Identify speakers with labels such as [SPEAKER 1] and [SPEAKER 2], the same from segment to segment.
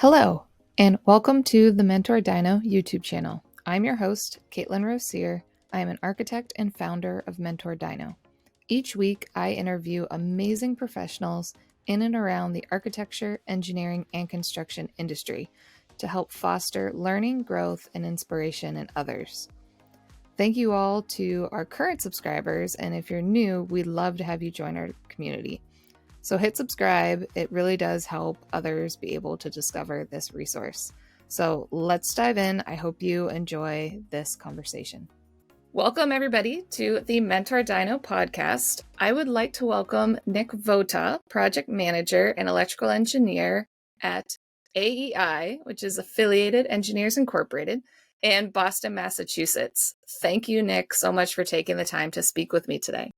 [SPEAKER 1] Hello, and welcome to the mentorDINO YouTube channel. I'm your host, Katelyn Rossier. I am an architect and founder of mentorDINO. Each week, I interview amazing professionals in and around the architecture, engineering, and construction industry to help foster learning, growth, and inspiration in others. Thank you all to our current subscribers, and if you're new, we'd love to have you join our community. So hit subscribe. It really does help others be able to discover this resource. So let's dive in. I hope you enjoy this conversation. Welcome, everybody, to the mentorDINO podcast. I would like to welcome Nick Votaw, project manager and electrical engineer at AEI, which is Affiliated Engineers Incorporated, in Boston, Massachusetts. Thank you, Nick, so much for taking the time to speak with me today.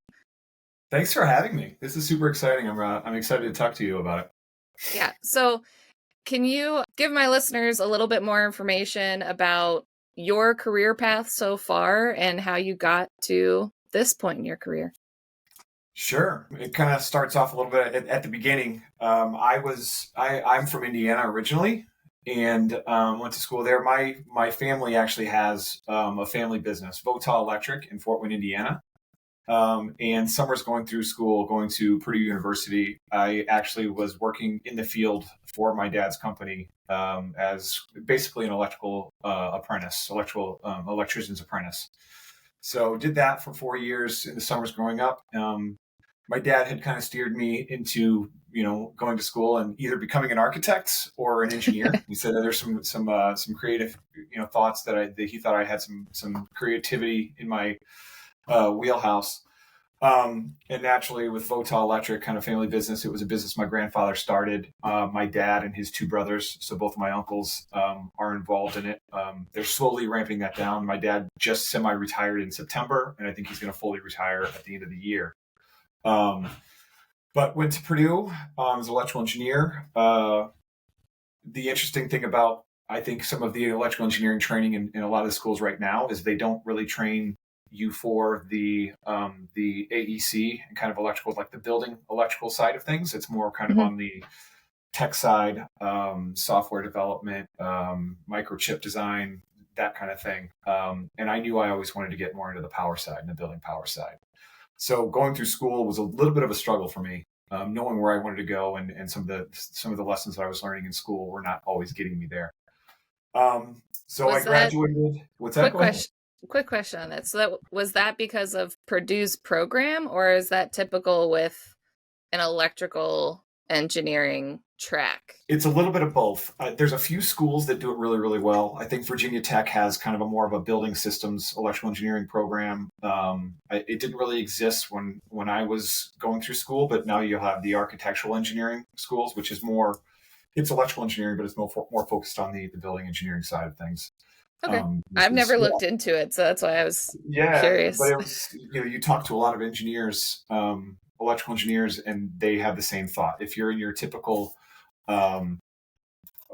[SPEAKER 2] Thanks for having me. This is super exciting. I'm excited to talk to you about it.
[SPEAKER 1] Yeah. So can you give my listeners a little bit more information about your career path so far and how you got to this point in your career?
[SPEAKER 2] Sure. It kind of starts off a little bit at the beginning. I'm from Indiana originally and went to school there. My family actually has a family business, Votaw Electric in Fort Wayne, Indiana. And summers going through school, going to Purdue University, I actually was working in the field for my dad's company as basically an electrician's apprentice. So did that for 4 years in the summers growing up. My dad had kind of steered me into, going to school and either becoming an architect or an engineer. He said that there's some creative, thoughts that he thought I had some creativity in my wheelhouse. And naturally with Votaw Electric, kind of family business, it was a business my grandfather started. My dad and his two brothers, so both of my uncles, are involved in it. They're slowly ramping that down. My dad just semi-retired in September, and I think he's going to fully retire at the end of the year. But went to Purdue as an electrical engineer. The interesting thing about, I think, some of the electrical engineering training in a lot of the schools right now is they don't really train you for the AEC and kind of electrical, like the building electrical side of things. It's more kind of on the tech side, software development, microchip design, that kind of thing. And I knew I always wanted to get more into the power side and the building power side. So going through school was a little bit of a struggle for me, knowing where I wanted to go, and some of the lessons that I was learning in school were not always getting me there. So I graduated. What's that?
[SPEAKER 1] Quick question on that. So was that because of Purdue's program, or is that typical with an electrical engineering track?
[SPEAKER 2] It's a little bit of both. There's a few schools that do it really, really well. I think Virginia Tech has kind of a more of a building systems electrical engineering program. It didn't really exist when I was going through school, but now you have the architectural engineering schools, which is more, it's electrical engineering, but it's more focused on the building engineering side of things.
[SPEAKER 1] Okay. I've never looked into it, so that's why I was curious.
[SPEAKER 2] But it was, you talk to a lot of engineers, electrical engineers, and they have the same thought. If you're in your typical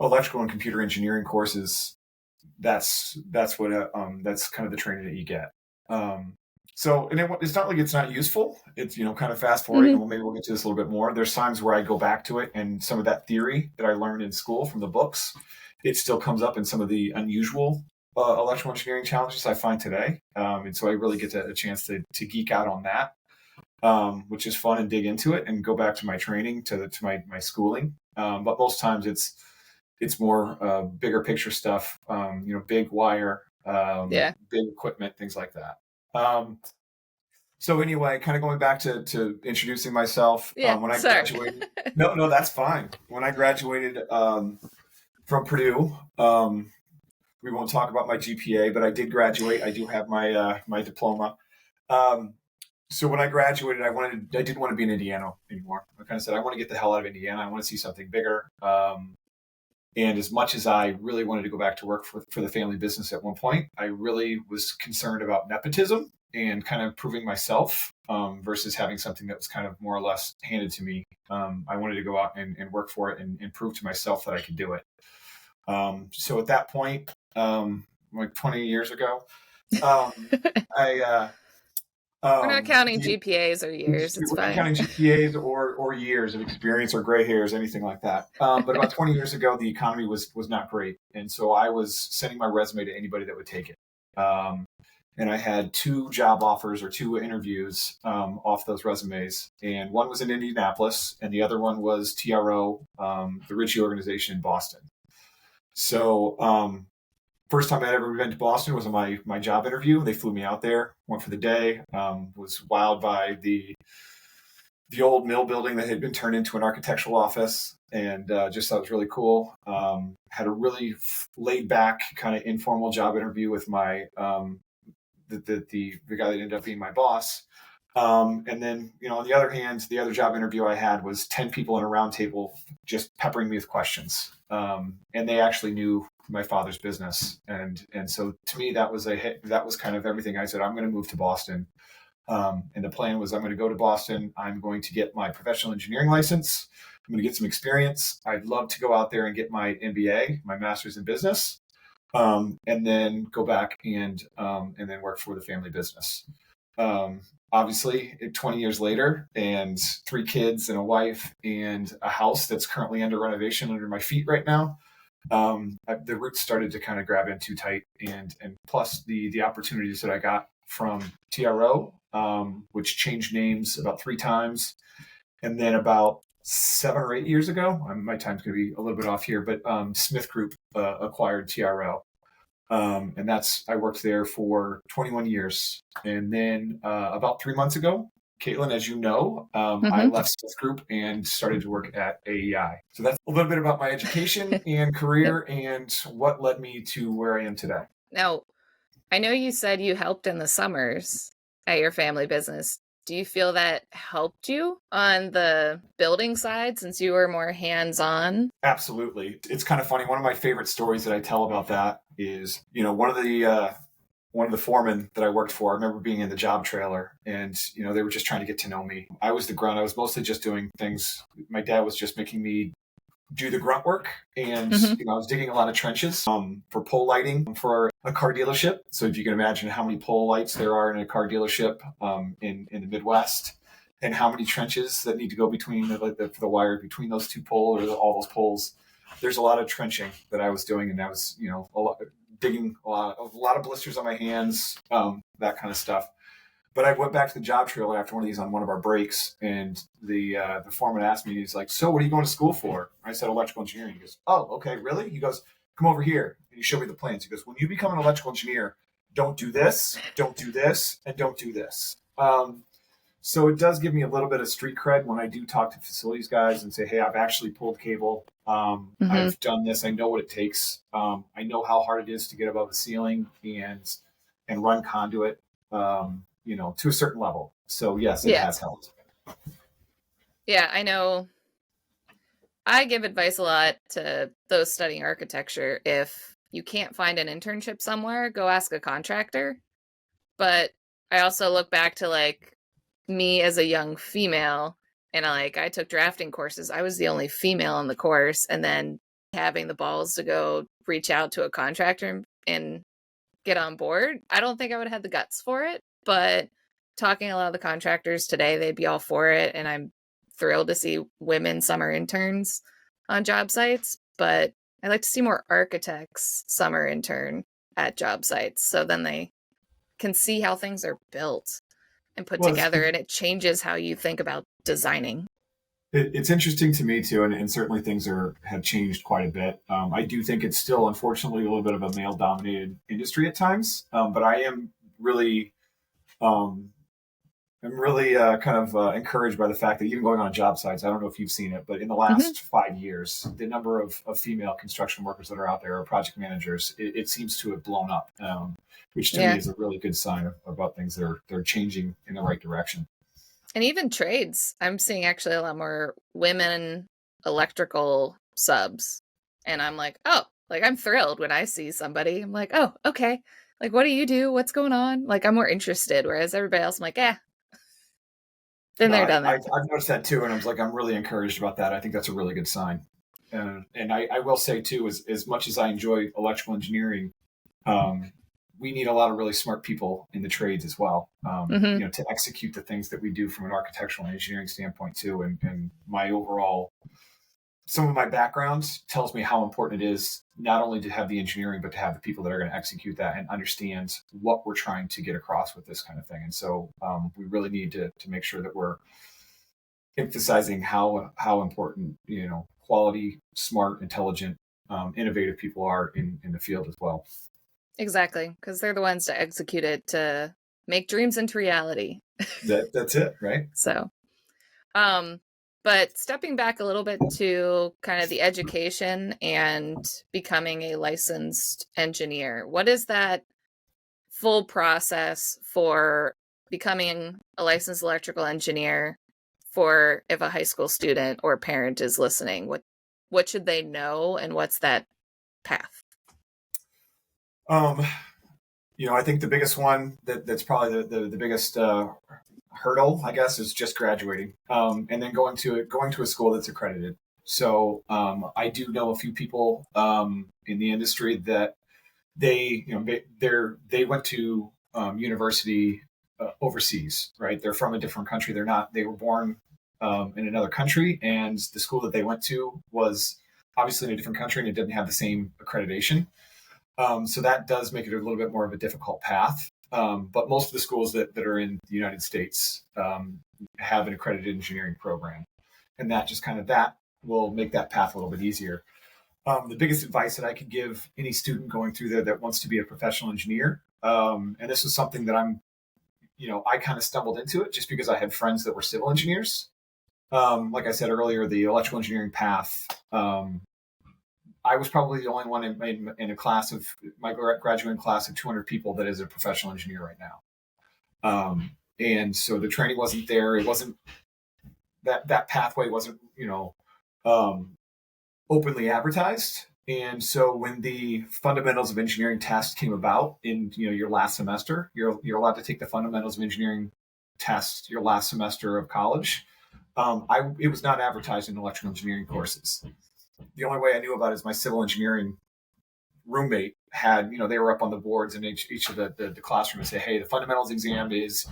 [SPEAKER 2] electrical and computer engineering courses, that's what that's kind of the training that you get. So, and it's not like it's not useful. It's, kind of fast forwarding. Mm-hmm. Well, maybe we'll get to this a little bit more. There's times where I go back to it, and some of that theory that I learned in school from the books, it still comes up in some of the unusual electrical engineering challenges I find today. And so I really get a chance to geek out on that, which is fun, and dig into it and go back to my training, to my schooling. But most times it's more bigger picture stuff, big wire, big equipment, things like that. So anyway, kind of going back to introducing myself, when I graduated, no, that's fine. When I graduated from Purdue, we won't talk about my GPA, but I did graduate. I do have my diploma. So when I graduated, I didn't want to be in Indiana anymore. I kind of said, I want to get the hell out of Indiana. I want to see something bigger. And as much as I really wanted to go back to work for the family business at one point, I really was concerned about nepotism and kind of proving myself versus having something that was kind of more or less handed to me. I wanted to go out and work for it and prove to myself that I could do it. So at that point, like 20 years ago,
[SPEAKER 1] We're not counting GPAs or years. It's fine.
[SPEAKER 2] We're not counting GPAs or years of experience or gray hairs, anything like that. But about 20 years ago, the economy was not great. And so I was sending my resume to anybody that would take it. And I had 2 job offers or 2 interviews off those resumes. And one was in Indianapolis, and the other one was TRO, the Ritchie organization in Boston. So first time I'd ever been to Boston was on my job interview. They flew me out there, went for the day, was wowed by the old mill building that had been turned into an architectural office, and just thought it was really cool. Had a really laid back kind of informal job interview with my the guy that ended up being my boss. And then, on the other hand, the other job interview I had was 10 people in a round table just peppering me with questions. And they actually knew my father's business. And so to me, that was kind of everything. I said, I'm going to move to Boston. And the plan was, I'm going to go to Boston. I'm going to get my professional engineering license. I'm going to get some experience. I'd love to go out there and get my MBA, my master's in business. And then go back and then work for the family business. Obviously 20 years later, and 3 kids and a wife and a house that's currently under renovation under my feet right now. The roots started to kind of grab in too tight, and plus the opportunities that I got from TRO, which changed names about 3 times. And then about 7 or 8 years ago, my time's going to be a little bit off here, but Smith Group acquired TRO. And I worked there for 21 years. And then about 3 months ago, Katelyn, as you know, I left Smith Group and started to work at AEI. So that's a little bit about my education and career and what led me to where I am today.
[SPEAKER 1] Now, I know you said you helped in the summers at your family business. Do you feel that helped you on the building side since you were more hands-on?
[SPEAKER 2] Absolutely. It's kind of funny. One of my favorite stories that I tell about that is, one of the foremen that I worked for, I remember being in the job trailer, and, they were just trying to get to know me. I was the grunt. I was mostly just doing things. My dad was just making me do the grunt work. And, I was digging a lot of trenches for pole lighting for a car dealership. So if you can imagine how many pole lights there are in a car dealership in the Midwest, and how many trenches that need to go between the wire between those 2 poles or all those poles. There's a lot of trenching that I was doing, and I was, digging a lot of blisters on my hands, that kind of stuff. But I went back to the job trailer after one of these on one of our breaks, and the foreman asked me, he's like, "So what are you going to school for?" I said, "Electrical engineering." He goes, "Oh, okay, really?" He goes, "Come over here." And he showed me the plans. He goes, "When you become an electrical engineer, don't do this, and don't do this." So it does give me a little bit of street cred when I do talk to facilities guys and say, "Hey, I've actually pulled cable. I've done this. I know what it takes. I know how hard it is to get above the ceiling and run conduit, to a certain level." So yes, it has helped.
[SPEAKER 1] Yeah, I know. I give advice a lot to those studying architecture. If you can't find an internship somewhere, go ask a contractor. But I also look back to me as a young female, and I took drafting courses. I was the only female in the course, and then having the balls to go reach out to a contractor and get on board. I don't think I would have had the guts for it, but talking to a lot of the contractors today, they'd be all for it. And I'm thrilled to see women summer interns on job sites, but I like to see more architects summer intern at job sites. So then they can see how things are built and put together, and it changes how you think about designing.
[SPEAKER 2] It's interesting to me too, and certainly things have changed quite a bit. I do think it's still, unfortunately, a little bit of a male-dominated industry at times. But I am really, encouraged by the fact that even going on job sites, I don't know if you've seen it, but in the last 5 years, the number of female construction workers that are out there, or project managers, it seems to have blown up, which to me is a really good sign about things that they're changing in the right direction.
[SPEAKER 1] And even trades, I'm seeing actually a lot more women electrical subs. And I'm like, oh, I'm thrilled when I see somebody. I'm like, oh, okay. What do you do? What's going on? I'm more interested. Whereas everybody else, I'm like, been there, done that.
[SPEAKER 2] I've noticed that too. And I'm really encouraged about that. I think that's a really good sign. And I will say too, as much as I enjoy electrical engineering, we need a lot of really smart people in the trades as well, to execute the things that we do from an architectural and engineering standpoint too. And my overall, some of my background tells me how important it is not only to have the engineering, but to have the people that are going to execute that and understand what we're trying to get across with this kind of thing. And so we really need to make sure that we're emphasizing how important, quality, smart, intelligent, innovative people are in the field as well.
[SPEAKER 1] Exactly, because they're the ones to execute it, to make dreams into reality.
[SPEAKER 2] That's it, right?
[SPEAKER 1] So, but stepping back a little bit to kind of the education and becoming a licensed engineer, what is that full process for becoming a licensed electrical engineer for if a high school student or parent is listening? What should they know, and what's that path?
[SPEAKER 2] I think the biggest one that's probably the biggest hurdle, I guess, is just graduating, and then going to a school that's accredited. So I do know a few people in the industry that they went to university overseas, right? They're from a different country. They were born in another country, and the school that they went to was obviously in a different country, and it didn't have the same accreditation. So that does make it a little bit more of a difficult path. But most of the schools that are in the United States have an accredited engineering program. And that will make that path a little bit easier. The biggest advice that I could give any student going through there that wants to be a professional engineer, and this is something that I kind of stumbled into it just because I had friends that were civil engineers. Like I said earlier, the electrical engineering path, I was probably the only one in a class of my graduating class of 200 people that is a professional engineer right now. And so the training wasn't there. It wasn't that pathway wasn't, openly advertised. And so when the fundamentals of engineering test came about in, your last semester, you're allowed to take the fundamentals of engineering test your last semester of college. It was not advertised in electrical engineering courses. The only way I knew about it is my civil engineering roommate had, they were up on the boards in each of the classrooms and say, hey, the fundamentals exam is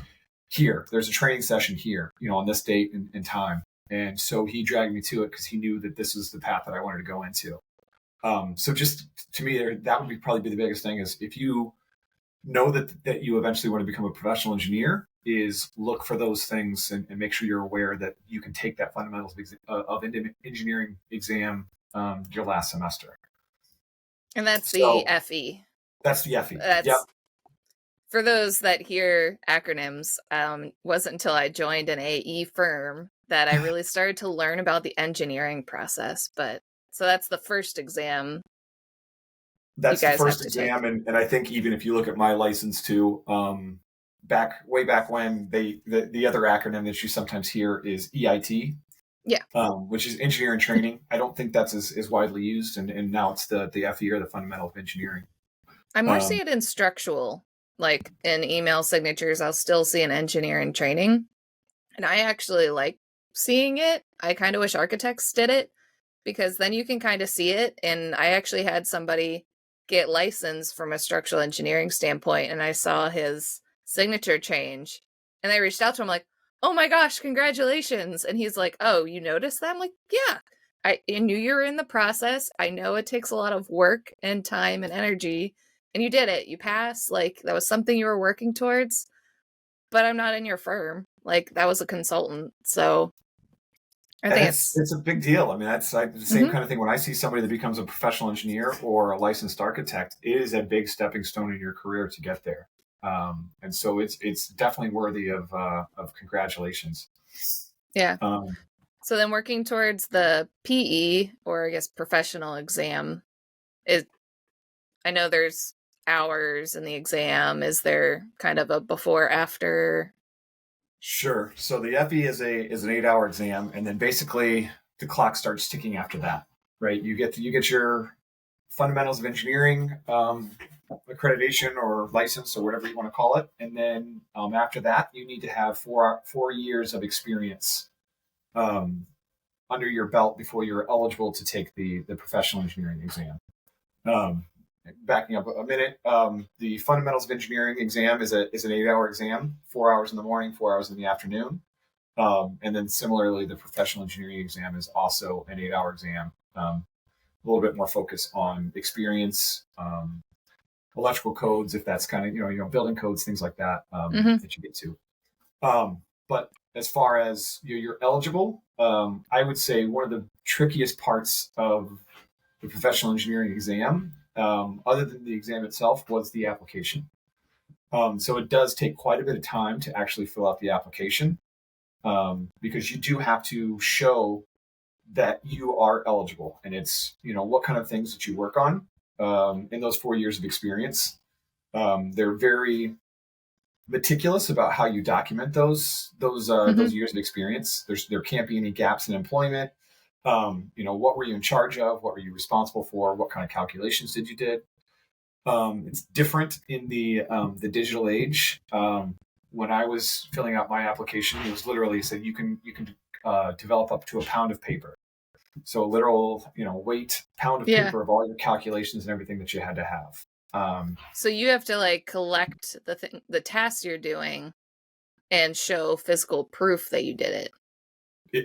[SPEAKER 2] here. There's a training session here, on this date and time. And so he dragged me to it because he knew that this was the path that I wanted to go into. So just to me, that would probably be the biggest thing is if you know that you eventually want to become a professional engineer, is look for those things and make sure you're aware that you can take that fundamentals of engineering exam your last semester.
[SPEAKER 1] And that's the FE.
[SPEAKER 2] That's the FE.
[SPEAKER 1] Yep. For those that hear acronyms, wasn't until I joined an AE firm that I really started to learn about the engineering process. So that's the first exam.
[SPEAKER 2] That's the first exam, and I think even if you look at my license too, way back when the other acronym that you sometimes hear is EIT.
[SPEAKER 1] Yeah.
[SPEAKER 2] Which is engineering training. I don't think that's as widely used, and now it's the FE or the fundamental of engineering.
[SPEAKER 1] I more see it in structural, like in email signatures. I'll still see an engineering training, and I actually like seeing it. I kind of wish architects did it because then you can kind of see it. And I actually had somebody get licensed from a structural engineering standpoint, and I saw his signature change, and I reached out to him like, oh my gosh, congratulations. And he's like, oh, you noticed that? I'm like, yeah, I knew you were in the process. I know it takes a lot of work and time and energy, and you did it. You passed. Like, that was something you were working towards, but I'm not in your firm. Like, that was a consultant. So I think
[SPEAKER 2] it's a big deal. I mean, that's like the same kind of thing. When I see somebody that becomes a professional engineer or a licensed architect, it is a big stepping stone in your career to get there. And so it's definitely worthy of congratulations.
[SPEAKER 1] Yeah. So then working towards the PE, or I guess professional exam, I know there's hours in the exam. Is there kind of a before after?
[SPEAKER 2] Sure. So the FE is an 8-hour exam, and then basically the clock starts ticking after that, right? You get your fundamentals of engineering accreditation or license or whatever you want to call it, and then after that, you need to have 4 years of experience under your belt before you're eligible to take the professional engineering exam. backing up a minute, the Fundamentals of Engineering exam is an 8-hour exam, 4 hours in the morning, 4 hours in the afternoon. And then similarly, the Professional Engineering exam is also an 8-hour exam. A little bit more focus on experience, electrical codes, if that's kind of, building codes, things like that, that you get to. But as far as you're eligible, I would say one of the trickiest parts of the Professional Engineering exam, other than the exam itself, was the application. So it does take quite a bit of time to actually fill out the application, because you do have to show that you are eligible, and it's what kind of things that you work on in those 4 years of experience. They're very meticulous about how you document those years of experience. There can't be any gaps in employment. What were you in charge of? What were you responsible for? What kind of calculations did you did? It's different in the digital age. When I was filling out my application, it was literally said you can develop up to a pound of paper. So a literal, weight pound of paper of all your calculations and everything that you had to have.
[SPEAKER 1] So you have to collect the tasks you're doing and show physical proof that you did it.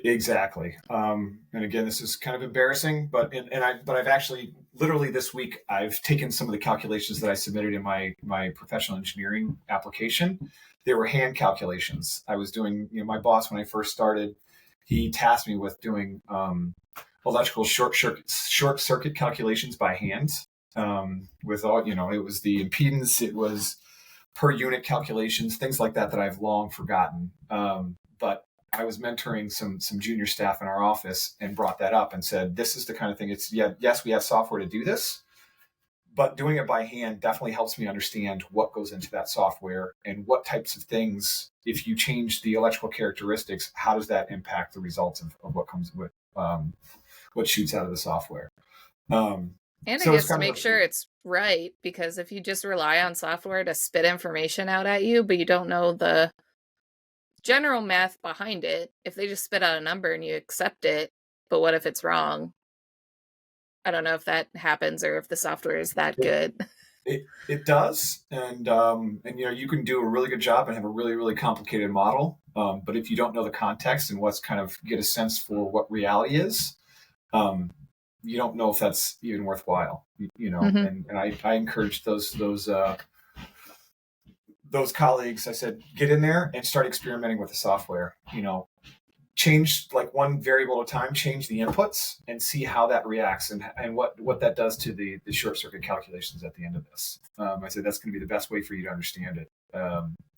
[SPEAKER 2] Exactly. And again, this is kind of embarrassing, but I've actually literally this week, I've taken some of the calculations that I submitted in my professional engineering application. They were hand calculations. I was doing, my boss, when I first started, he tasked me with doing electrical short circuit calculations by hand. With all, it was the impedance, it was per unit calculations, things like that I've long forgotten. But I was mentoring some junior staff in our office and brought that up and said, this is the kind of thing, yes, we have software to do this, but doing it by hand definitely helps me understand what goes into that software and what types of things, if you change the electrical characteristics, how does that impact the results of what comes with what shoots out of the software.
[SPEAKER 1] And I guess to make sure it's right, because if you just rely on software to spit information out at you, but you don't know the general math behind it, if they just spit out a number and you accept it, but what if it's wrong? I don't know if that happens or if the software is that good.
[SPEAKER 2] It does, and you can do a really good job and have a really, really complicated model, but if you don't know the context and what's kind of get a sense for what reality is, you don't know if that's even worthwhile. And I encourage those colleagues. I said, get in there and start experimenting with the software. Change one variable at a time, change the inputs and see how that reacts and what that does to the short circuit calculations at the end of this. I said, that's going to be the best way for you to understand it.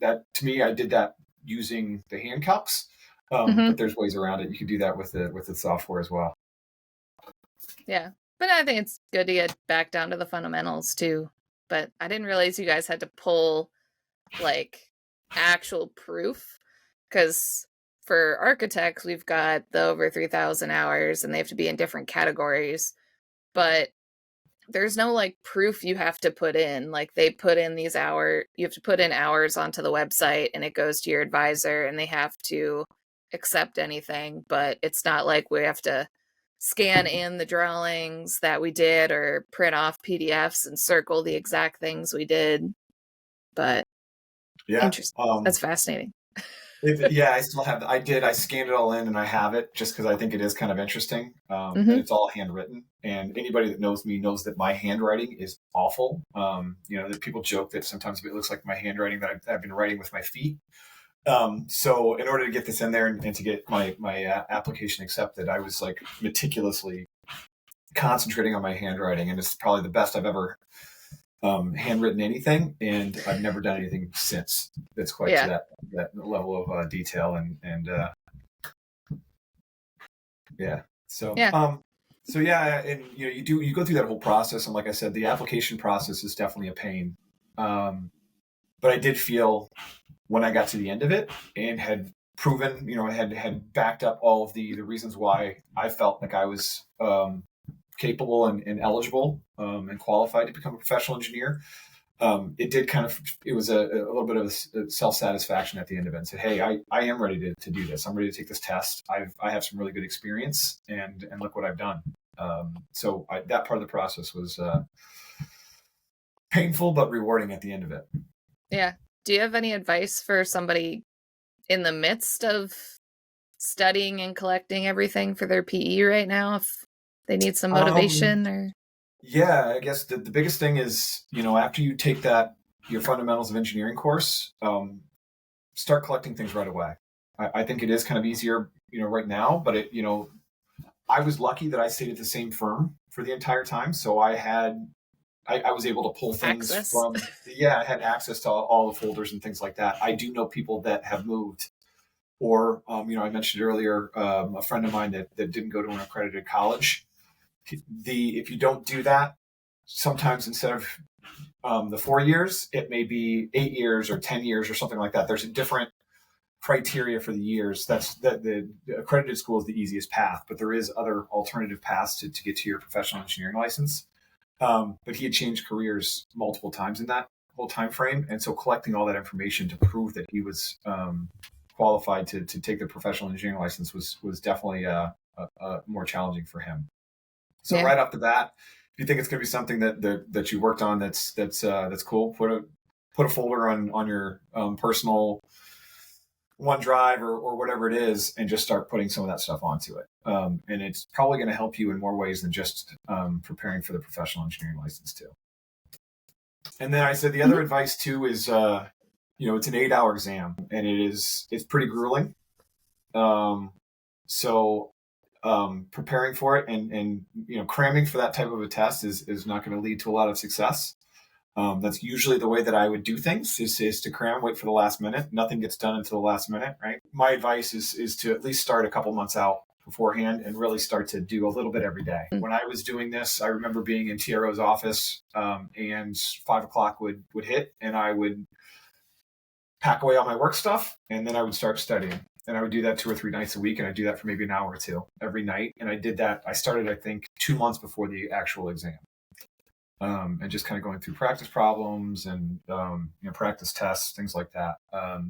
[SPEAKER 2] That to me, I did that using the hand calcs, but there's ways around it. You can do that with the software as well.
[SPEAKER 1] Yeah. But I think it's good to get back down to the fundamentals too. But I didn't realize you guys had to pull actual proof, because for architects, we've got the over 3,000 hours and they have to be in different categories, but there's no proof you have to put in. They put in these hours, you have to put in hours onto the website and it goes to your advisor and they have to accept anything, but it's not like we have to scan in the drawings that we did or print off PDFs and circle the exact things we did. But interesting. That's fascinating.
[SPEAKER 2] I still have. I scanned it all in and I have it just because I think it is kind of interesting. And it's all handwritten. And anybody that knows me knows that my handwriting is awful. That people joke that sometimes it looks like my handwriting that I've been writing with my feet. So in order to get this in there and to get my application accepted, I was meticulously concentrating on my handwriting, and it's probably the best I've ever handwritten anything, and I've never done anything since that's quite to that level of detail and and you go through that whole process, and like I said, the application process is definitely a pain, but I did feel when I got to the end of it and had proven, had backed up all of the reasons why I felt like I was capable and eligible and qualified to become a professional engineer. It was a little bit of a self-satisfaction at the end of it, and said, hey, I am ready to do this. I'm ready to take this test. I have some really good experience, and look what I've done. So that part of the process was painful but rewarding at the end of it.
[SPEAKER 1] Yeah. Do you have any advice for somebody in the midst of studying and collecting everything for their PE right now, if they need some motivation? Or
[SPEAKER 2] yeah, I guess the biggest thing is, after you take your fundamentals of engineering course, start collecting things right away. I think it is kind of easier, right now, but I was lucky that I stayed at the same firm for the entire time. So I was able to pull things I had access to all the folders and things like that. I do know people that have moved, or, I mentioned earlier, a friend of mine that didn't go to an accredited college. If you don't do that, sometimes instead of the 4 years, it may be 8 years or 10 years or something like that. There's a different criteria for the years. The accredited school is the easiest path, but there is other alternative paths to get to your professional engineering license. But he had changed careers multiple times in that whole time frame, and so collecting all that information to prove that he was qualified to take the professional engineering license was definitely more challenging for him. So right off the bat, if you think it's going to be something that you worked on that's cool, put a folder on your personal OneDrive or whatever it is, and just start putting some of that stuff onto it. And it's probably going to help you in more ways than just preparing for the professional engineering license too. And then I said the other advice too is, it's an 8-hour exam, and it's pretty grueling. So preparing for it and cramming for that type of a test is not going to lead to a lot of success. That's usually the way that I would do things is to cram, wait for the last minute. Nothing gets done until the last minute, right? My advice is to at least start a couple months out beforehand and really start to do a little bit every day. When I was doing this, I remember being in TRO's office and 5 o'clock would hit, and I would pack away all my work stuff, and then I would start studying. And I would do that 2 or 3 nights a week, and I'd do that for maybe an hour or two every night. And I did that. I started, I think, 2 months before the actual exam. And just kind of going through practice problems and practice tests, things like that.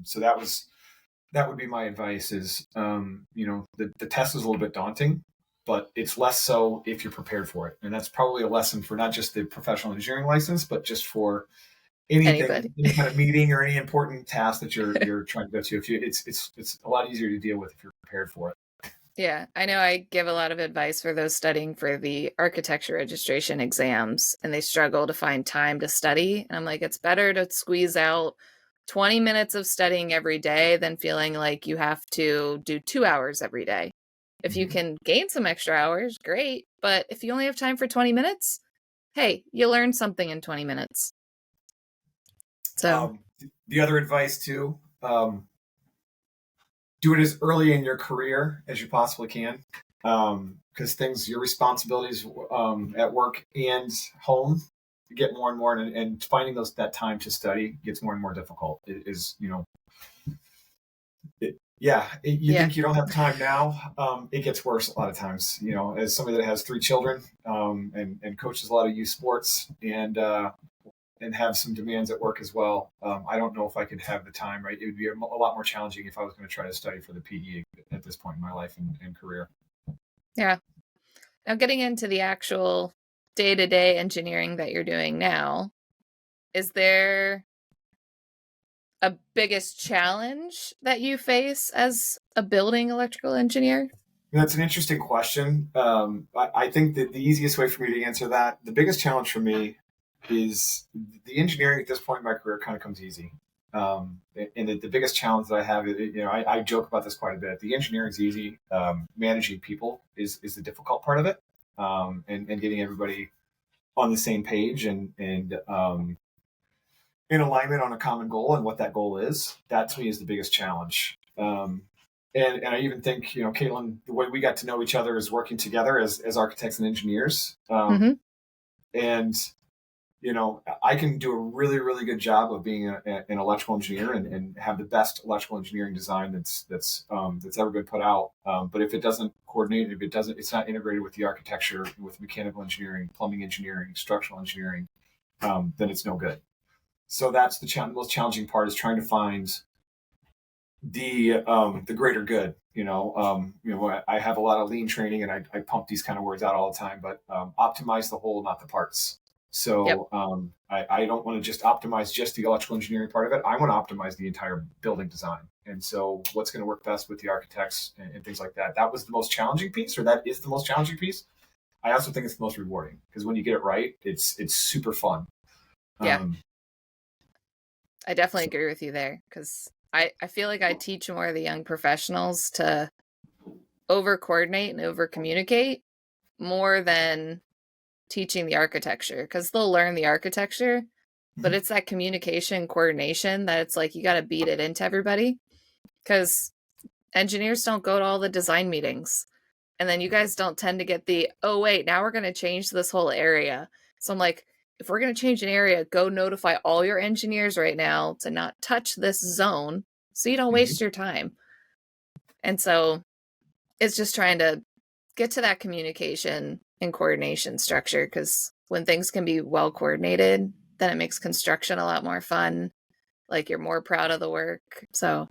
[SPEAKER 2] So that would be my advice. Is the test is a little bit daunting, but it's less so if you're prepared for it. And that's probably a lesson for not just the professional engineering license, but just for anything, any kind of meeting or any important task that you're trying to go to. It's a lot easier to deal with if you're prepared for it.
[SPEAKER 1] Yeah, I know I give a lot of advice for those studying for the architecture registration exams, and they struggle to find time to study. And I'm like, it's better to squeeze out 20 minutes of studying every day than feeling like you have to do 2 hours every day. If you can gain some extra hours, great. But if you only have time for 20 minutes, hey, you learn something in 20 minutes. So
[SPEAKER 2] the other advice too, do it as early in your career as you possibly can, because your responsibilities at work and home get more and more, and finding that time to study gets more and more difficult. It is, think you don't have time now. It gets worse a lot of times. As somebody that has 3 children and coaches a lot of youth sports and have some demands at work as well. I don't know if I could have the time, right? It would be a lot more challenging if I was going to try to study for the PE at this point in my life and career.
[SPEAKER 1] Yeah. Now, getting into the actual day-to-day engineering that you're doing now, is there a biggest challenge that you face as a building electrical engineer?
[SPEAKER 2] That's an interesting question. I think that the easiest way for me to answer that, the biggest challenge for me is the engineering at this point in my career kind of comes easy. And the biggest challenge that I have, I joke about this quite a bit. The engineering is easy. Managing people is the difficult part of it. And getting everybody on the same page and in alignment on a common goal and what that goal is. That to me is the biggest challenge. And I even think, Katelyn, the way we got to know each other is working together as architects and engineers. And I can do a really, really good job of being an electrical engineer and have the best electrical engineering design that's ever been put out. But if it doesn't coordinate, it's not integrated with the architecture, with mechanical engineering, plumbing engineering, structural engineering, then it's no good. So that's the most challenging part, is trying to find the greater good. I have a lot of lean training, and I pump these kind of words out all the time, but optimize the whole, not the parts. So I don't want to just optimize just the electrical engineering part of it. I want to optimize the entire building design. And so what's going to work best with the architects and things like that. That was the most challenging piece, or that is the most challenging piece. I also think it's the most rewarding because when you get it right, it's super fun.
[SPEAKER 1] Yeah. I definitely agree with you there because I feel like I teach more of the young professionals to over coordinate and over communicate more than teaching the architecture, because they'll learn the architecture, but it's that communication coordination that it's like you got to beat it into everybody, because engineers don't go to all the design meetings, and then you guys don't tend to get the, oh wait, now we're going to change this whole area. So I'm like, if we're going to change an area, go notify all your engineers right now to not touch this zone so you don't waste your time. And so it's just trying to get to that communication and coordination structure, because when things can be well coordinated, then it makes construction a lot more fun. Like, you're more proud of the work. So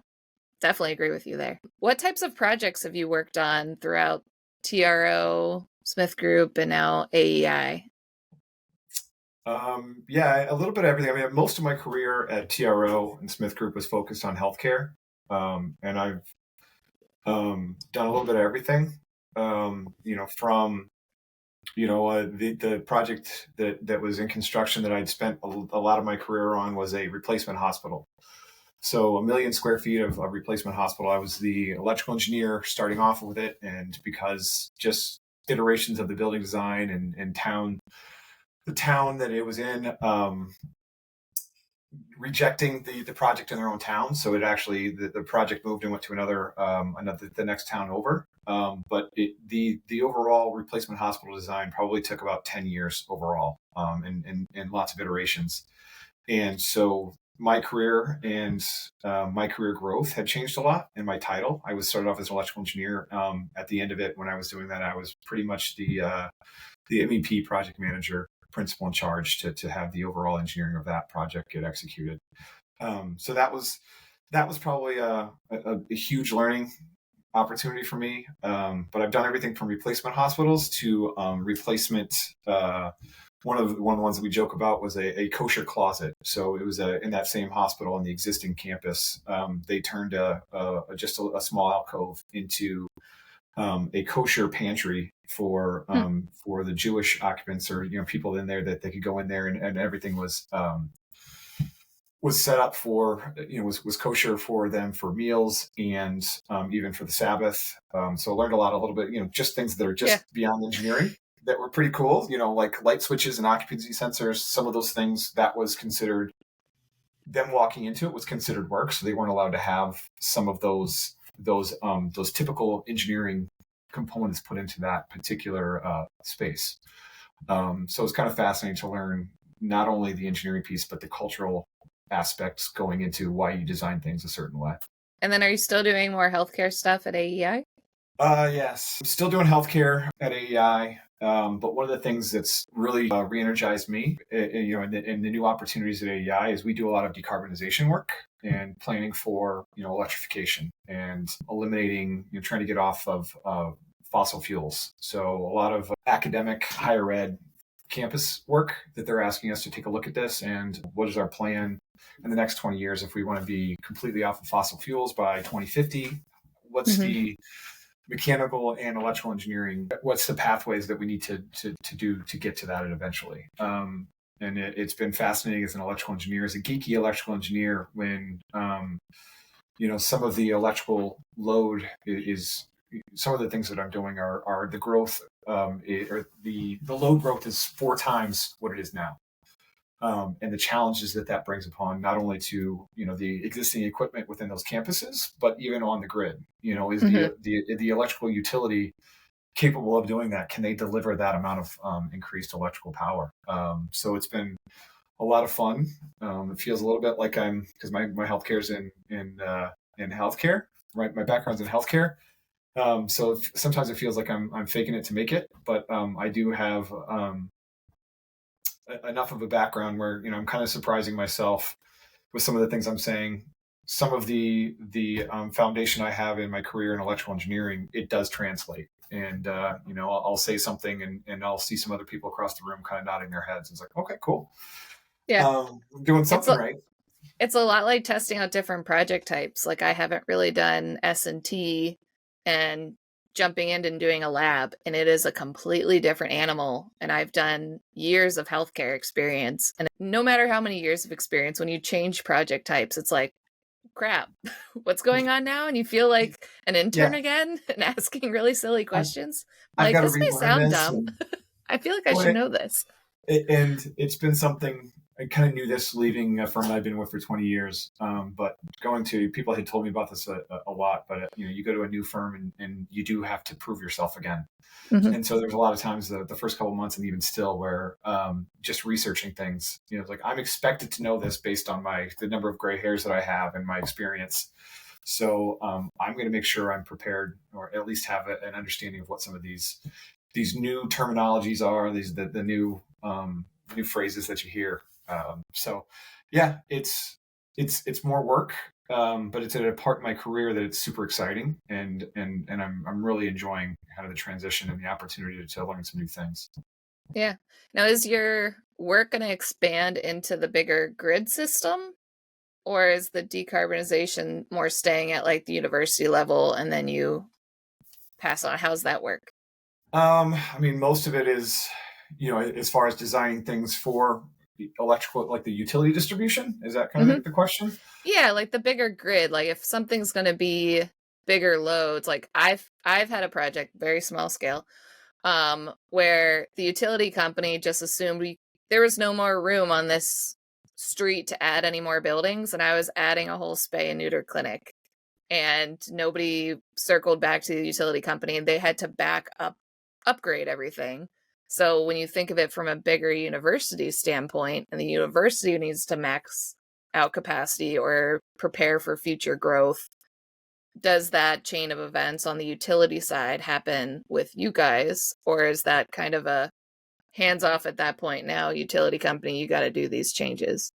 [SPEAKER 1] definitely agree with you there. What types of projects have you worked on throughout TRO, Smith Group, and now AEI?
[SPEAKER 2] Yeah, a little bit of everything. I mean, most of my career at TRO and Smith Group was focused on healthcare. And I've done a little bit of everything, from the project that was in construction that I'd spent a lot of my career on was a replacement hospital. So 1 million square feet of replacement hospital. I was the electrical engineer starting off with it. And because just iterations of the building design and the town that it was in, rejecting the project in their own town. So it actually, the project moved and went to the next town over. But the overall replacement hospital design probably took about 10 years overall, and lots of iterations. And so my career and my career growth had changed a lot in my title. I was started off as an electrical engineer. At the end of it, when I was doing that, I was pretty much the MEP project manager, principal in charge to have the overall engineering of that project get executed. So that was probably a huge learning opportunity for me. But I've done everything from replacement hospitals to replacement. One of the ones that we joke about was a kosher closet. So it was in that same hospital on the existing campus. They turned just a small alcove into a kosher pantry for the Jewish occupants, or people in there that they could go in there, and everything was set up for, was kosher for them for meals and even for the Sabbath. So I learned a little bit, just things that are just beyond engineering that were pretty cool, like light switches and occupancy sensors. Some of those things that was considered, them walking into it was considered work. So they weren't allowed to have some of those typical engineering components put into that particular space. So it's kind of fascinating to learn not only the engineering piece, but the cultural aspects going into why you design things a certain way.
[SPEAKER 1] And then are you still doing more healthcare stuff at AEI?
[SPEAKER 2] Yes, I'm still doing healthcare at AEI. But one of the things that's really re-energized me, in the new opportunities at AEI, is we do a lot of decarbonization work and planning for, electrification and eliminating, trying to get off of fossil fuels. So a lot of academic higher ed campus work that they're asking us to take a look at this, and what is our plan in the next 20 years if we want to be completely off of fossil fuels by 2050? What's the mechanical and electrical engineering, what's the pathways that we need to do to get to that eventually? And it's been fascinating as an electrical engineer, as a geeky electrical engineer, when some of the electrical load is, some of the things that I'm doing are the growth, or the load growth is 4 times what it is now. And the challenges that brings upon not only to, the existing equipment within those campuses, but even on the grid. Is the electrical utility capable of doing that? Can they deliver that amount of increased electrical power? So it's been a lot of fun. It feels a little bit like because my healthcare is in healthcare, right? My background's in healthcare. So sometimes it feels like I'm faking it to make it, but I do have enough of a background where I'm kind of surprising myself with some of the things I'm saying. Some of the foundation I have in my career in electrical engineering, it does translate. And, I'll say something and I'll see some other people across the room kind of nodding their heads. It's like, okay, cool.
[SPEAKER 1] Yeah.
[SPEAKER 2] Doing something right.
[SPEAKER 1] It's a lot like testing out different project types. Like, I haven't really done S&T and jumping in and doing a lab, and it is a completely different animal. And I've done years of healthcare experience. And no matter how many years of experience, when you change project types, it's like, crap, what's going on now? And you feel like an intern again and asking really silly questions.
[SPEAKER 2] I've
[SPEAKER 1] like, this may sound dumb. I feel like I should know this.
[SPEAKER 2] And it's been something, I kind of knew this leaving a firm I've been with for 20 years. But going to, people had told me about this a lot, but you go to a new firm and you do have to prove yourself again. Mm-hmm. And so there's a lot of times the first couple of months and even still where just researching things, like I'm expected to know this based on the number of gray hairs that I have and my experience. So I'm going to make sure I'm prepared, or at least have an understanding of what some of these new terminologies are, the new phrases that you hear. So yeah, it's more work, but it's at a part in my career that it's super exciting, and I'm really enjoying kind of the transition and the opportunity to learn some new things.
[SPEAKER 1] Yeah. Now, is your work going to expand into the bigger grid system, or is the decarbonization more staying at like the university level and then you pass on? How's that work?
[SPEAKER 2] I mean, most of it is, as far as designing things for electrical, like the utility distribution. Is that kind of the question?
[SPEAKER 1] Yeah, like the bigger grid. Like if something's going to be bigger loads, like I've had a project, very small scale, where the utility company just assumed there was no more room on this street to add any more buildings, and I was adding a whole spay and neuter clinic, and nobody circled back to the utility company, and they had to upgrade everything. So when you think of it from a bigger university standpoint, and the university needs to max out capacity or prepare for future growth, does that chain of events on the utility side happen with you guys, or is that kind of a hands off at that point? Now, utility company, you got to do these changes?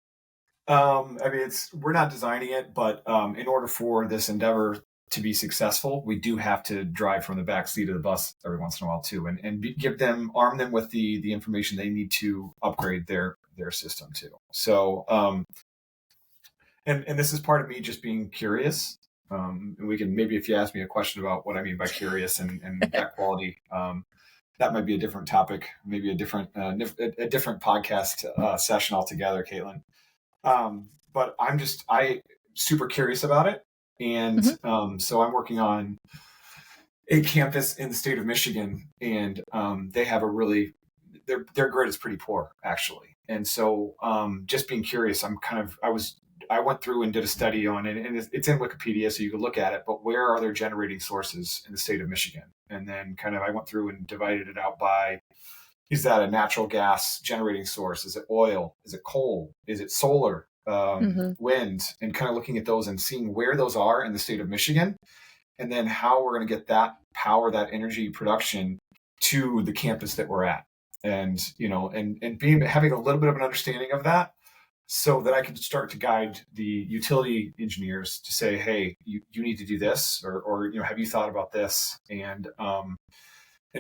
[SPEAKER 2] I mean, we're not designing it, but in order for this endeavor to be successful, we do have to drive from the back seat of the bus every once in a while too, and arm them with the information they need to upgrade their system too. So, and this is part of me just being curious. And we can, maybe if you ask me a question about what I mean by curious and that quality, that might be a different topic, maybe a different podcast session altogether, Katelyn. But I'm super curious about it. And so I'm working on a campus in the state of Michigan, and they have their grid is pretty poor actually. And so just being curious, I went through and did a study on it, and it's in Wikipedia, so you can look at it, but where are there generating sources in the state of Michigan? And then I went through and divided it out by, is that a natural gas generating source? Is it oil? Is it coal? Is it solar? Wind? And kind of looking at those and seeing where those are in the state of Michigan, and then how we're going to get that power, that energy production to the campus that we're at. And, having a little bit of an understanding of that, so that I can start to guide the utility engineers to say, hey, you need to do this, or have you thought about this? And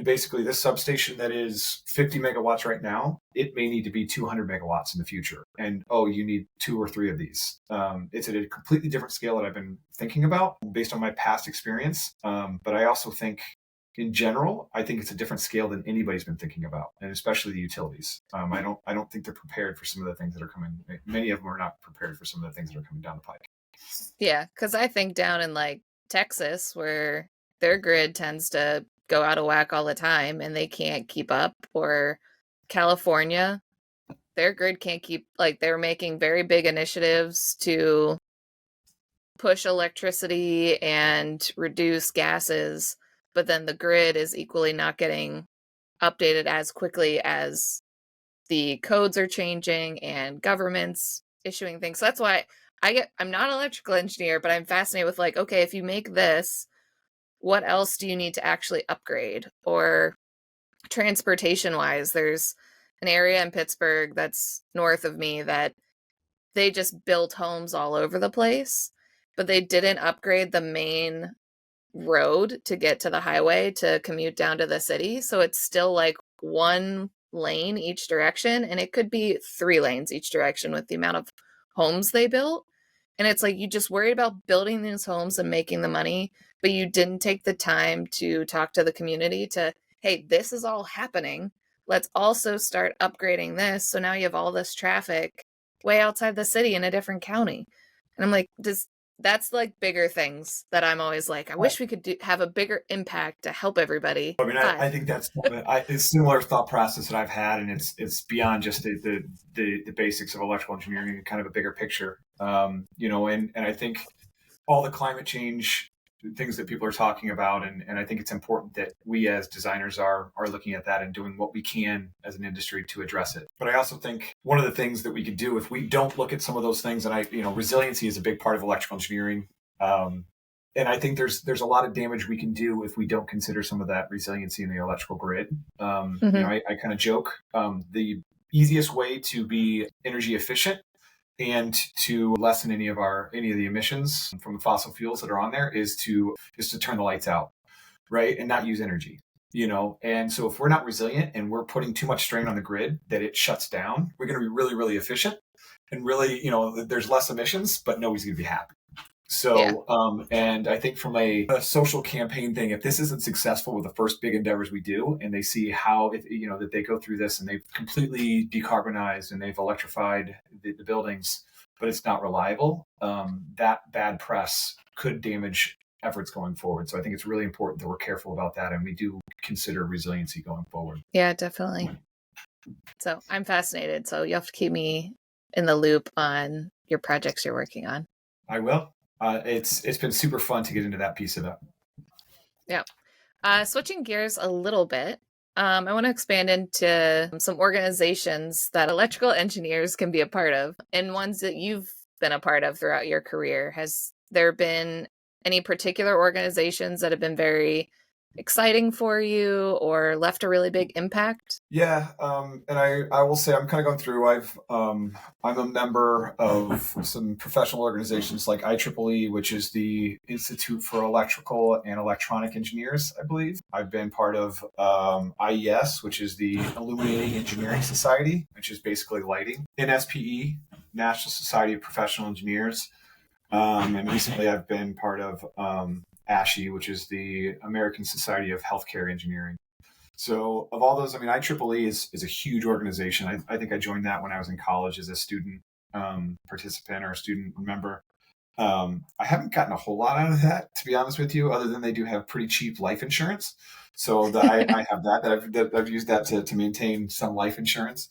[SPEAKER 2] basically this substation that is 50 megawatts right now, it may need to be 200 megawatts in the future. And, you need 2 or 3 of these. It's at a completely different scale that I've been thinking about based on my past experience. But I also think, in general, I think it's a different scale than anybody's been thinking about, and especially the utilities. I don't think they're prepared for some of the things that are coming. Many of them are not prepared for some of the things that are coming down the pike.
[SPEAKER 1] Yeah, because I think down in like Texas, where their grid tends to go out of whack all the time and they can't keep up, or California, their grid can't keep, like, they're making very big initiatives to push electricity and reduce gases, but then the grid is equally not getting updated as quickly as the codes are changing and governments issuing things. So that's why I'm not an electrical engineer, but I'm fascinated with, like, okay, if you make this, what else do you need to actually upgrade? Or transportation wise, there's an area in Pittsburgh that's north of me that they just built homes all over the place, but they didn't upgrade the main road to get to the highway to commute down to the city. So it's still like one lane each direction, and it could be 3 lanes each direction with the amount of homes they built. And it's like you just worried about building these homes and making the money, but you didn't take the time to talk to the community to, hey, this is all happening. Let's also start upgrading this. So now you have all this traffic way outside the city in a different county. And I'm like, that's like bigger things that I'm always like, I wish we could have a bigger impact to help everybody.
[SPEAKER 2] I mean, I think that's a similar thought process that I've had, and it's beyond just the basics of electrical engineering and kind of a bigger picture. And I think all the climate change things that people are talking about, and I think it's important that we as designers are looking at that and doing what we can as an industry to address it. But I also think one of the things that we could do if we don't look at some of those things, and resiliency is a big part of electrical engineering. And I think there's a lot of damage we can do if we don't consider some of that resiliency in the electrical grid. I kind of joke, the easiest way to be energy efficient and to lessen any of the emissions from the fossil fuels that are on there is to turn the lights out, right? And not use energy, And so if we're not resilient and we're putting too much strain on the grid that it shuts down, we're going to be really, really efficient and really, there's less emissions, but nobody's going to be happy. So, and I think from a social campaign thing, if this isn't successful with the first big endeavors we do, and they see how, that they go through this and they've completely decarbonized and they've electrified the buildings, but it's not reliable, that bad press could damage efforts going forward. So I think it's really important that we're careful about that. And we do consider resiliency going forward.
[SPEAKER 1] Yeah, definitely. So I'm fascinated. So you have to keep me in the loop on your projects you're working on.
[SPEAKER 2] I will. It's been super fun to get into that piece of it.
[SPEAKER 1] Yeah. Switching gears a little bit, I want to expand into some organizations that electrical engineers can be a part of, and ones that you've been a part of throughout your career. Has there been any particular organizations that have been very exciting for you or left a really big impact?
[SPEAKER 2] Yeah, and I will say I'm kind of going through. I'm a member of some professional organizations like IEEE, which is the Institute for Electrical and Electronic Engineers, I believe. I've been part of IES, which is the Illuminating Engineering Society, which is basically lighting. NSPE, National Society of Professional Engineers, and recently I've been part of ASHE, which is the American Society of Healthcare Engineering. So of all those, IEEE is a huge organization. I think I joined that when I was in college as a student participant or a student member. I haven't gotten a whole lot out of that, to be honest with you, other than they do have pretty cheap life insurance. So I have that I've used that to maintain some life insurance.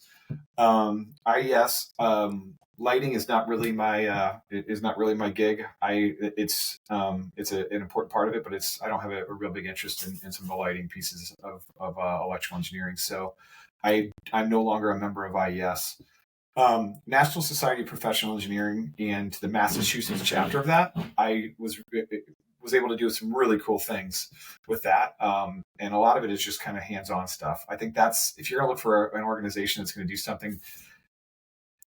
[SPEAKER 2] IES, lighting is not really my gig. It's an important part of it, but I don't have a real big interest in some of the lighting pieces of electrical engineering. So I'm no longer a member of IES. National Society of Professional Engineering and the Massachusetts chapter of that, I was able to do some really cool things with that. And a lot of it is just kind of hands-on stuff. I think if you're going to look for an organization that's going to do something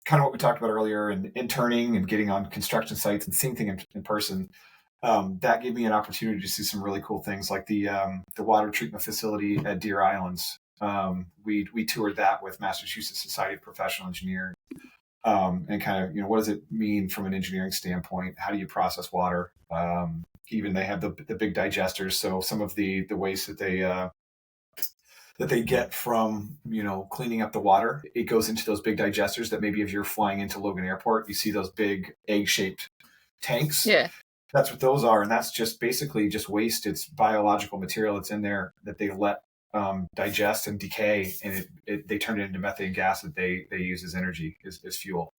[SPEAKER 2] kind of what we talked about earlier, and interning and getting on construction sites and seeing things in person, that gave me an opportunity to see some really cool things like the water treatment facility at Deer Islands. We toured that with Massachusetts Society of Professional Engineering, and kind of, what does it mean from an engineering standpoint? How do you process water? Even they have the big digesters. So some of the waste that they get from, cleaning up the water, it goes into those big digesters that maybe if you're flying into Logan Airport, you see those big egg-shaped tanks.
[SPEAKER 1] Yeah.
[SPEAKER 2] That's what those are. And that's just basically just waste. It's biological material that's in there that they let digest and decay, and they turn it into methane gas that they use as energy, as fuel.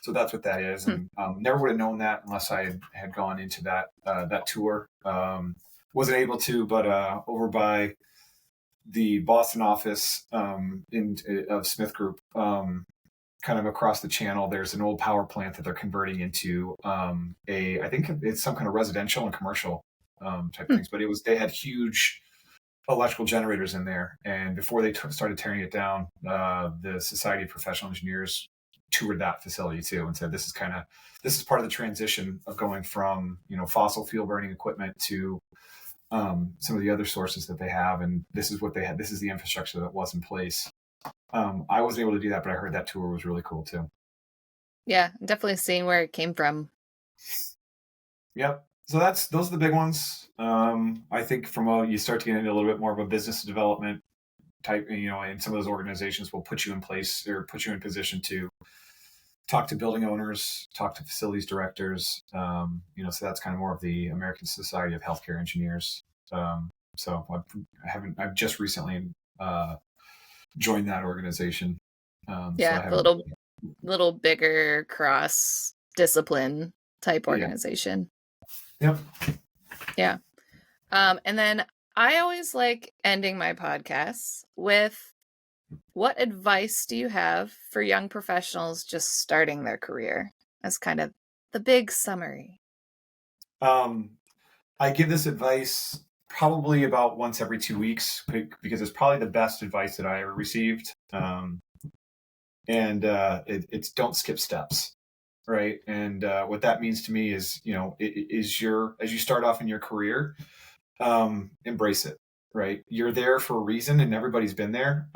[SPEAKER 2] So that's what that is. And never would have known that unless I had gone into that tour. Wasn't able to, but over by the Boston office of Smith Group, kind of across the channel, there's an old power plant that they're converting into I think it's some kind of residential and commercial type things. But they had huge electrical generators in there, and before they started tearing it down, the Society of Professional Engineers toured that facility too and said this is part of the transition of going from fossil fuel burning equipment to some of the other sources that they have, and this is what they had. This is the infrastructure that was in place. I wasn't able to do that, but I heard that tour was really cool too.
[SPEAKER 1] Yeah, definitely seeing where it came from.
[SPEAKER 2] Yep. So those are the big ones. I think you start to get into a little bit more of a business development type, and some of those organizations will put you in place or put you in position to talk to building owners, talk to facilities directors. So that's kind of more of the American Society of Healthcare Engineers. So I've just recently joined that organization.
[SPEAKER 1] Yeah, so a little bigger cross discipline type organization.
[SPEAKER 2] Yep.
[SPEAKER 1] Yeah. And then I always like ending my podcasts with, what advice do you have for young professionals just starting their career? As kind of the big summary.
[SPEAKER 2] I give this advice probably about once every 2 weeks because it's probably the best advice that I ever received. It's don't skip steps. Right. And what that means to me is, as you start off in your career, embrace it. Right. You're there for a reason and everybody's been there.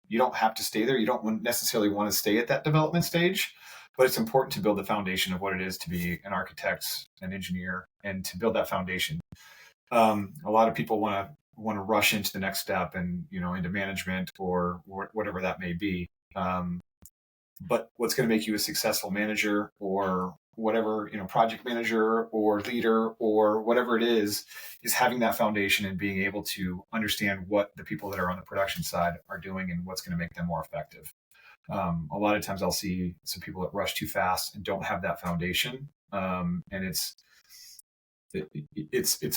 [SPEAKER 2] You don't have to stay there. You don't necessarily want to stay at that development stage, but it's important to build the foundation of what it is to be an architect, an engineer, and to build that foundation. A lot of people want to rush into the next step and, into management or whatever that may be. But what's going to make you a successful manager or whatever, project manager or leader or whatever it is having that foundation and being able to understand what the people that are on the production side are doing and what's going to make them more effective. A lot of times I'll see some people that rush too fast and don't have that foundation. And it's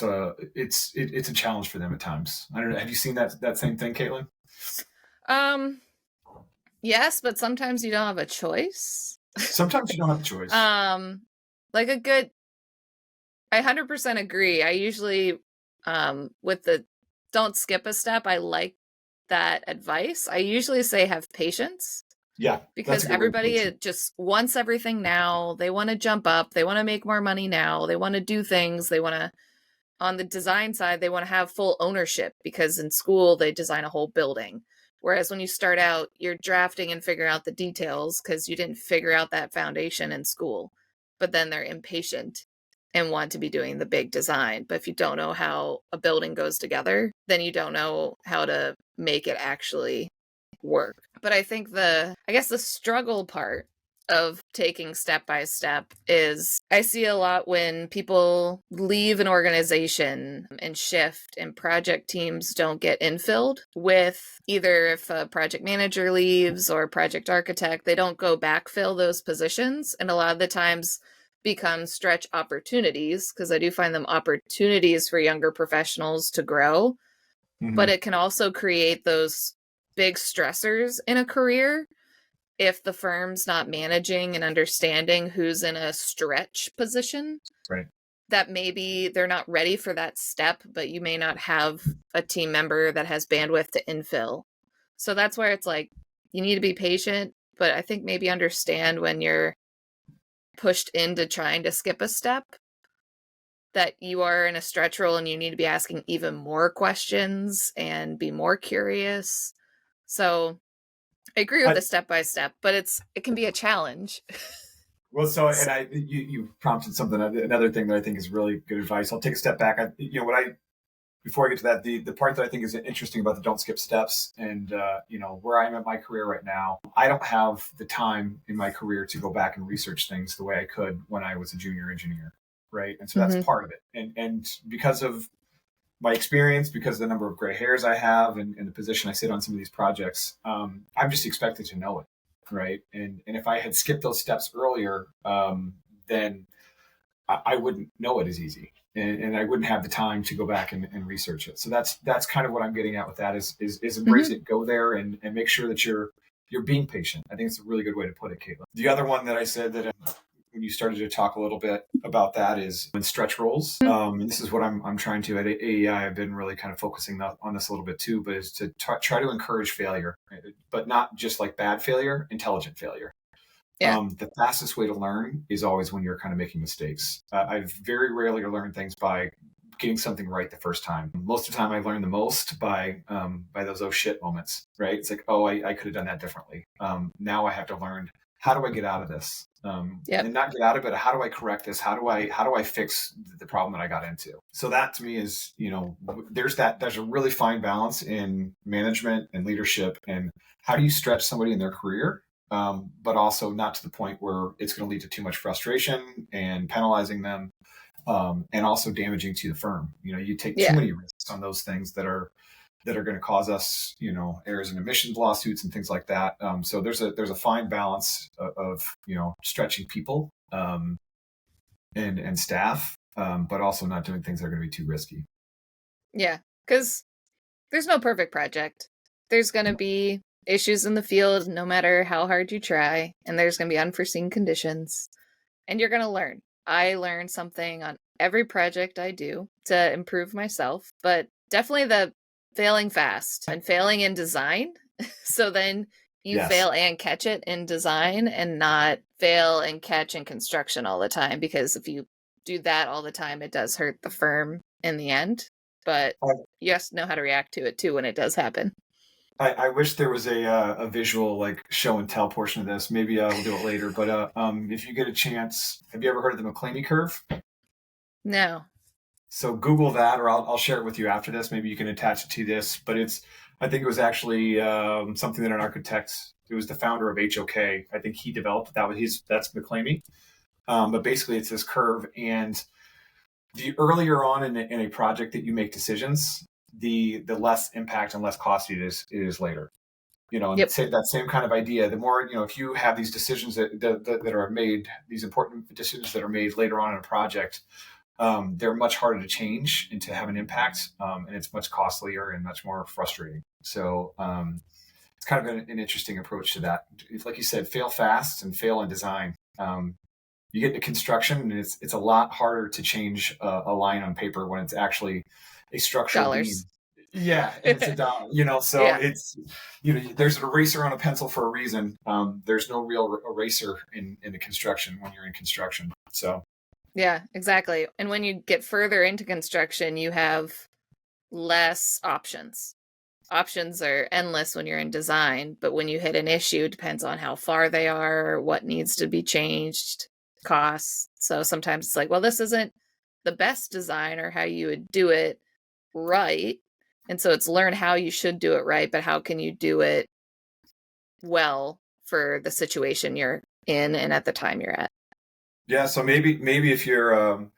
[SPEAKER 2] a challenge for them at times. I don't know. Have you seen that same thing, Katelyn?
[SPEAKER 1] Yes, but sometimes you don't have a choice.
[SPEAKER 2] Sometimes you don't have a choice.
[SPEAKER 1] I 100% agree. I usually, with the don't skip a step, I like that advice. I usually say have patience.
[SPEAKER 2] Yeah.
[SPEAKER 1] Because everybody just wants everything now. They want to jump up. They want to make more money now. They want to do things. They want to, on the design side, they want to have full ownership because in school they design a whole building. Whereas when you start out, you're drafting and figuring out the details because you didn't figure out that foundation in school. But then they're impatient and want to be doing the big design. But if you don't know how a building goes together, then you don't know how to make it actually work. But I think the struggle part of taking step by step is I see a lot when people leave an organization and shift and project teams don't get infilled with either if a project manager leaves or project architect, they don't go backfill those positions. And a lot of the times become stretch opportunities because I do find them opportunities for younger professionals to grow. Mm-hmm. But it can also create those big stressors in a career if the firm's not managing and understanding who's in a stretch position.
[SPEAKER 2] Right.
[SPEAKER 1] That maybe they're not ready for that step, but you may not have a team member that has bandwidth to infill. So that's where it's like, you need to be patient, but I think maybe understand when you're pushed into trying to skip a step that you are in a stretch role and you need to be asking even more questions and be more curious. So I agree with the step by step, but it can be a challenge.
[SPEAKER 2] Well, you prompted something. Another thing that I think is really good advice. I'll take a step back. Before I get to that, the part that I think is interesting about the don't skip steps and where I'm at my career right now, I don't have the time in my career to go back and research things the way I could when I was a junior engineer, right? And so that's part of it. And because of my experience, because of the number of gray hairs I have and the position I sit on some of these projects, I'm just expected to know it, right? And if I had skipped those steps earlier, then I wouldn't know it as easy, and I wouldn't have the time to go back and research it. So that's kind of what I'm getting at with that is embrace it, go there, and make sure that you're being patient. I think it's a really good way to put it, Katelyn. The other one that I said that when you started to talk a little bit about that is in stretch roles. And this is what I'm trying to at AEI. I've been really kind of focusing on this a little bit too, but is to try to encourage failure, but not just like bad failure, intelligent failure. Yeah. The fastest way to learn is always when you're kind of making mistakes. I've very rarely learned things by getting something right the first time. Most of the time I learn the most by those oh shit moments, right? It's like, oh, I could have done that differently. Now I have to learn, how do I get out of this? And not get out of it, how do I correct this? How do I fix the problem that I got into? So that to me is, there's a really fine balance in management and leadership, and how do you stretch somebody in their career, but also not to the point where it's going to lead to too much frustration and penalizing them, and also damaging to the firm. You take too many risks on those things that are going to cause us, errors and emissions lawsuits and things like that. So there's a fine balance of stretching people, and staff, but also not doing things that are going to be too risky.
[SPEAKER 1] Yeah, because there's no perfect project. There's going to be issues in the field no matter how hard you try, and there's going to be unforeseen conditions, and you're going to learn. I learn something on every project I do to improve myself, but definitely the failing fast and failing in design. So then you fail and catch it in design, and not fail and catch in construction all the time, because if you do that all the time, it does hurt the firm in the end. But you have to know how to react to it too when it does happen.
[SPEAKER 2] I wish there was a visual like show and tell portion of this. Maybe we'll do it later. But if you get a chance, have you ever heard of the Macleamy Curve?
[SPEAKER 1] No.
[SPEAKER 2] So Google that, or I'll share it with you after this. Maybe you can attach it to this. But I think it was actually something that an architect, it was the founder of HOK. I think he developed that. That's Macleamy. But basically it's this curve, and the earlier on in a project that you make decisions, the less impact and less costly it is later. That same kind of idea. The more, if you have these decisions that are made, these important decisions that are made later on in a project, they're much harder to change and to have an impact, and it's much costlier and much more frustrating. So it's kind of an interesting approach to that. It's like you said, fail fast and fail in design. You get into construction, and it's a lot harder to change a line on paper when it's actually a structural beam. Yeah, and it's a dollar. So it's there's an eraser on a pencil for a reason. There's no real eraser in the construction when you're in construction. So
[SPEAKER 1] yeah, exactly. And when you get further into construction, you have less options. Options are endless when you're in design, but when you hit an issue, it depends on how far they are, what needs to be changed, costs. So sometimes it's like, well, this isn't the best design or how you would do it right. And so it's learn how you should do it right, but how can you do it well for the situation you're in and at the time you're at.
[SPEAKER 2] Yeah, so maybe if you're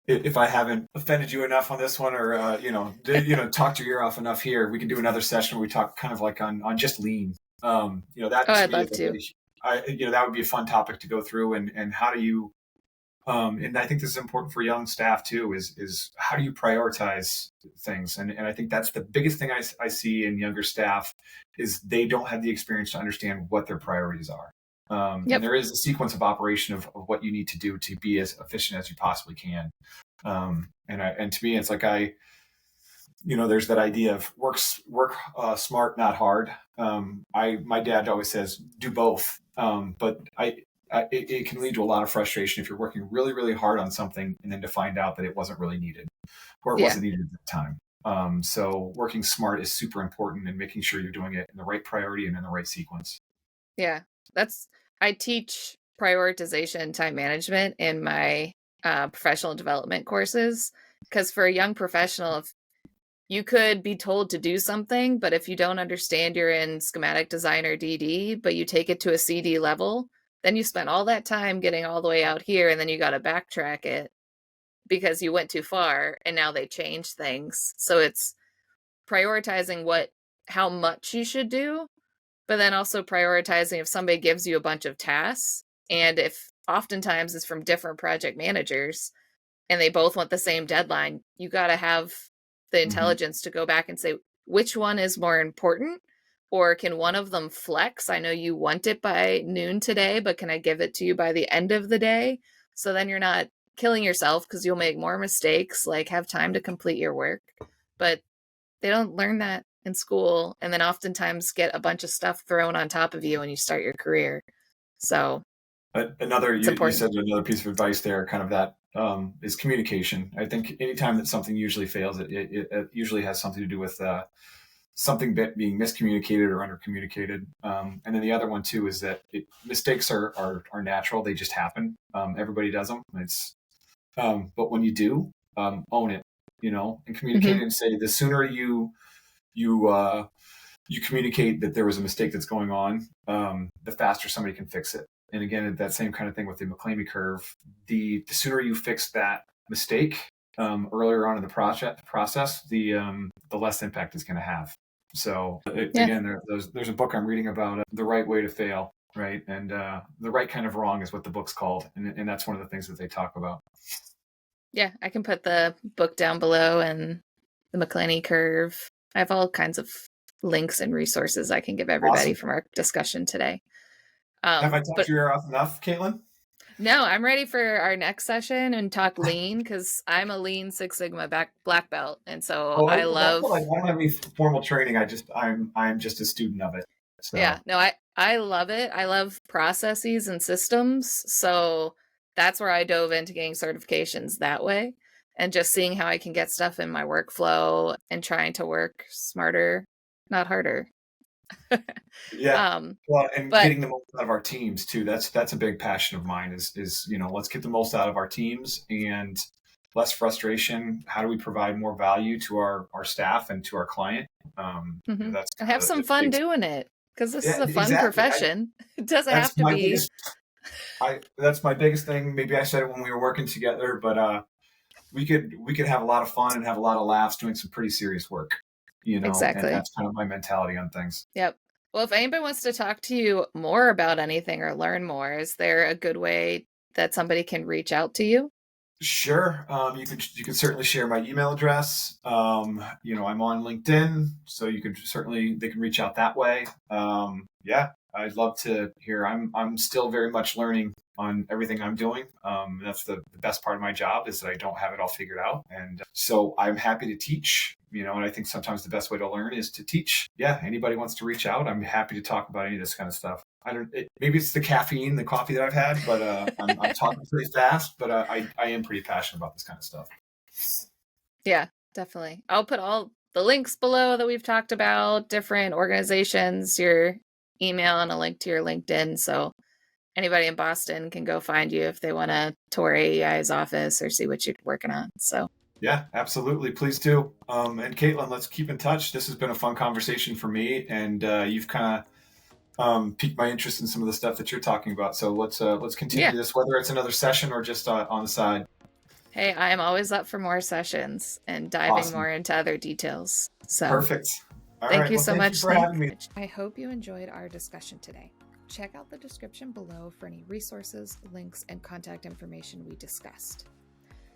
[SPEAKER 2] if I haven't offended you enough on this one, or talked your ear off enough here, we can do another session where we talk kind of like on just lean. That
[SPEAKER 1] I'd love to.
[SPEAKER 2] That would be a fun topic to go through, and how do you and I think this is important for young staff too, is how do you prioritize things? And I think that's the biggest thing I see in younger staff, is they don't have the experience to understand what their priorities are. And there is a sequence of operation of what you need to do to be as efficient as you possibly can. And to me, it's like there's that idea of work smart, not hard. My dad always says, do both. But it can lead to a lot of frustration if you're working really, really hard on something and then to find out that it wasn't really needed, or it wasn't needed at the time. So working smart is super important, and making sure you're doing it in the right priority and in the right sequence.
[SPEAKER 1] Yeah, I teach prioritization, time management in my professional development courses, because for a young professional, if you could be told to do something, but if you don't understand you're in schematic design or DD, but you take it to a CD level, then you spent all that time getting all the way out here, and then you got to backtrack it because you went too far, and now they changed things. So it's prioritizing how much you should do, but then also prioritizing if somebody gives you a bunch of tasks, and if oftentimes it's from different project managers and they both want the same deadline, you got to have the intelligence to go back and say, which one is more important? Or can one of them flex? I know you want it by noon today, but can I give it to you by the end of the day? So then you're not killing yourself, because you'll make more mistakes, like have time to complete your work. But they don't learn that in school, and then oftentimes get a bunch of stuff thrown on top of you when you start your career. So
[SPEAKER 2] you said another piece of advice there, kind of that is communication. I think anytime that something usually fails, it usually has something to do with something being miscommunicated or undercommunicated. And then the other one too is that mistakes are natural; they just happen. Everybody does them. But when you do, own it, and communicate it and say, the sooner you communicate that there was a mistake that's going on, the faster somebody can fix it. And again, that same kind of thing with the Macleamy Curve, the sooner you fix that mistake earlier on in the process, the less impact it's going to have. So again, there's a book I'm reading about the right way to fail, right? And the right kind of wrong is what the book's called. And that's one of the things that they talk about.
[SPEAKER 1] Yeah, I can put the book down below and the Macleamy Curve. I have all kinds of links and resources I can give everybody from our discussion today.
[SPEAKER 2] Have I talked your ear off enough, Katelyn?
[SPEAKER 1] No, I'm ready for our next session and talk lean, because I'm a Lean Six Sigma black belt, and so I love.
[SPEAKER 2] I don't have any formal training. I'm just a student of it. So.
[SPEAKER 1] Yeah, no, I love it. I love processes and systems, so that's where I dove into getting certifications that way, and just seeing how I can get stuff in my workflow and trying to work smarter, not harder.
[SPEAKER 2] Yeah. Getting the most out of our teams too. That's a big passion of mine is, let's get the most out of our teams and less frustration. How do we provide more value to our staff and to our client?
[SPEAKER 1] And have some fun doing it, because this is a fun profession. It doesn't have to be.
[SPEAKER 2] That's my biggest thing. Maybe I said it when we were working together, but we could have a lot of fun and have a lot of laughs doing some pretty serious work. Exactly. And that's kind of my mentality on things.
[SPEAKER 1] Yep. Well, if anybody wants to talk to you more about anything or learn more, is there a good way that somebody can reach out to you?
[SPEAKER 2] Sure. You could certainly share my email address. I'm on LinkedIn, so they can reach out that way. Yeah, I'd love to hear. I'm still very much learning on everything I'm doing. That's the best part of my job, is that I don't have it all figured out. And so I'm happy to teach, and I think sometimes the best way to learn is to teach. Yeah, anybody wants to reach out, I'm happy to talk about any of this kind of stuff. Maybe it's the caffeine, the coffee that I've had, but I'm talking pretty fast, but I am pretty passionate about this kind of stuff.
[SPEAKER 1] Yeah, definitely. I'll put all the links below that we've talked about, different organizations, your email, and a link to your LinkedIn. So anybody in Boston can go find you if they want to tour AEI's office or see what you're working on. So
[SPEAKER 2] yeah, absolutely. Please do. And Katelyn, let's keep in touch. This has been a fun conversation for me, and you've kind of piqued my interest in some of the stuff that you're talking about. So let's continue this, whether it's another session or just on the side.
[SPEAKER 1] Hey, I am always up for more sessions and diving more into other details. So
[SPEAKER 2] perfect.
[SPEAKER 1] Thank you so much
[SPEAKER 2] for having me.
[SPEAKER 1] I hope you enjoyed our discussion today. Check out the description below for any resources, links, and contact information we discussed.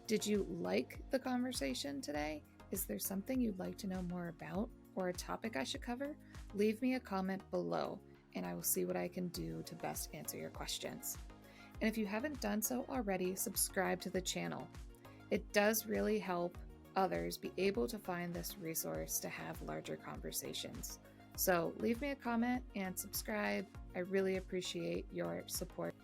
[SPEAKER 1] Did you like the conversation today? Is there something you'd like to know more about, or a topic I should cover? Leave me a comment below, and I will see what I can do to best answer your questions. And if you haven't done so already, subscribe to the channel. It does really help others be able to find this resource to have larger conversations. So leave me a comment and subscribe. I really appreciate your support.